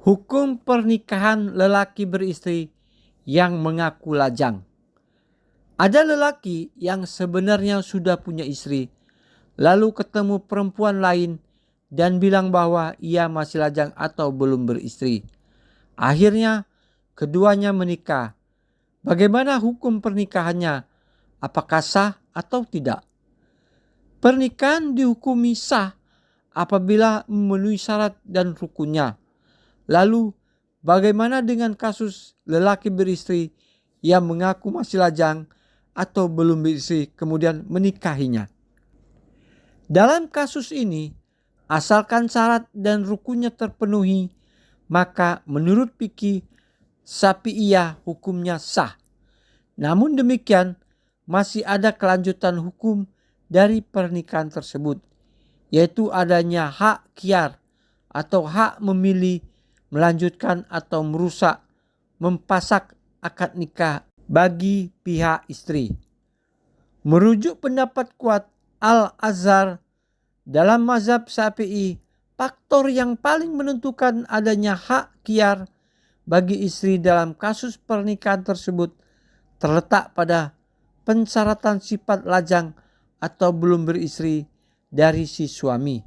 Hukum pernikahan lelaki beristri yang mengaku lajang. Ada lelaki yang sebenarnya sudah punya istri, lalu ketemu perempuan lain dan bilang bahwa ia masih lajang atau belum beristri. Akhirnya keduanya menikah. Bagaimana hukum pernikahannya? Apakah sah atau tidak? Pernikahan dihukumi sah apabila memenuhi syarat dan rukunnya. Lalu bagaimana dengan kasus lelaki beristri yang mengaku masih lajang atau belum beristri kemudian menikahinya? Dalam kasus ini, asalkan syarat dan rukunnya terpenuhi, maka menurut fikih Syafi'iyah hukumnya sah. Namun demikian, masih ada kelanjutan hukum dari pernikahan tersebut, yaitu adanya hak khiyar atau hak memilih melanjutkan atau merusak, mempasak akad nikah bagi pihak istri. Merujuk pendapat kuat Al-Azhar, dalam mazhab Syafi'i, faktor yang paling menentukan adanya hak khiyar bagi istri dalam kasus pernikahan tersebut terletak pada pensyaratan sifat lajang atau belum beristri dari si suami.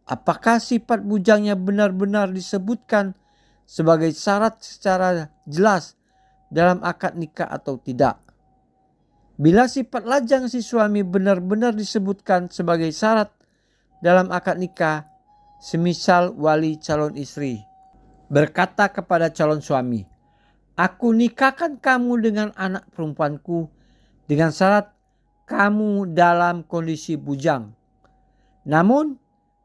Apakah sifat bujangnya benar-benar disebutkan sebagai syarat secara jelas dalam akad nikah atau tidak? Bila sifat lajang si suami benar-benar disebutkan sebagai syarat dalam akad nikah, semisal wali calon istri berkata kepada calon suami, "Aku nikahkan kamu dengan anak perempuanku dengan syarat kamu dalam kondisi bujang." Namun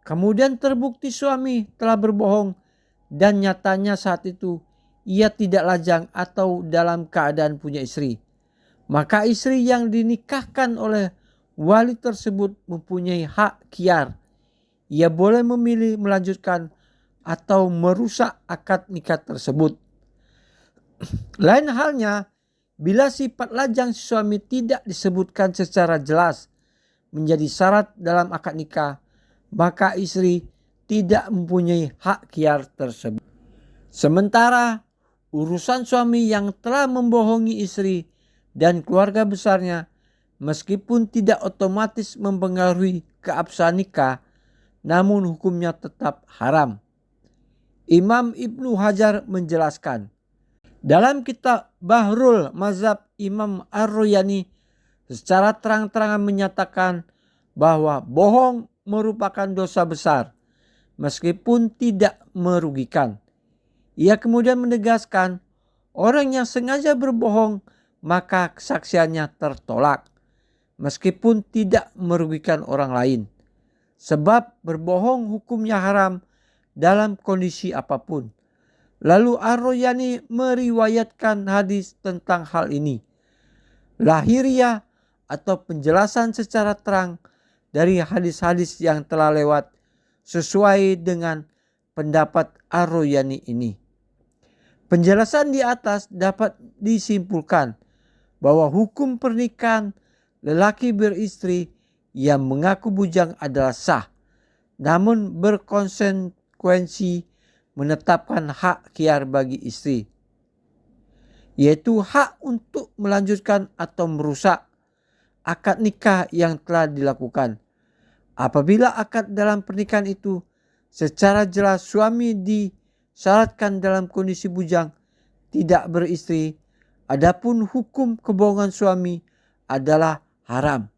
kemudian terbukti suami telah berbohong dan nyatanya saat itu ia tidak lajang atau dalam keadaan punya istri. Maka istri yang dinikahkan oleh wali tersebut mempunyai hak khiyar. Ia boleh memilih melanjutkan atau merusak akad nikah tersebut. Lain halnya bila sifat lajang si suami tidak disebutkan secara jelas menjadi syarat dalam akad nikah, maka istri tidak mempunyai hak khiyar tersebut. Sementara urusan suami yang telah membohongi istri dan keluarga besarnya, meskipun tidak otomatis mempengaruhi keabsahan nikah, namun hukumnya tetap haram. Imam Ibnu Hajar menjelaskan dalam kitab Bahrul Mazhab, Imam Ar-Royani secara terang-terangan menyatakan bahwa bohong merupakan dosa besar meskipun tidak merugikan. Ia kemudian menegaskan orang yang sengaja berbohong maka kesaksiannya tertolak meskipun tidak merugikan orang lain. Sebab berbohong hukumnya haram dalam kondisi apapun. Lalu Ar-Royani meriwayatkan hadis tentang hal ini. Lahiriah atau penjelasan secara terang dari hadis-hadis yang telah lewat sesuai dengan pendapat Ar-Royani ini. Penjelasan di atas dapat disimpulkan bahwa hukum pernikahan lelaki beristri yang mengaku bujang adalah sah, namun berkonsekuensi menetapkan hak khiyar bagi istri, yaitu hak untuk melanjutkan atau merusak akad nikah yang telah dilakukan. Apabila akad dalam pernikahan itu secara jelas suami disyaratkan dalam kondisi bujang, tidak beristri, adapun hukum kebohongan suami adalah haram.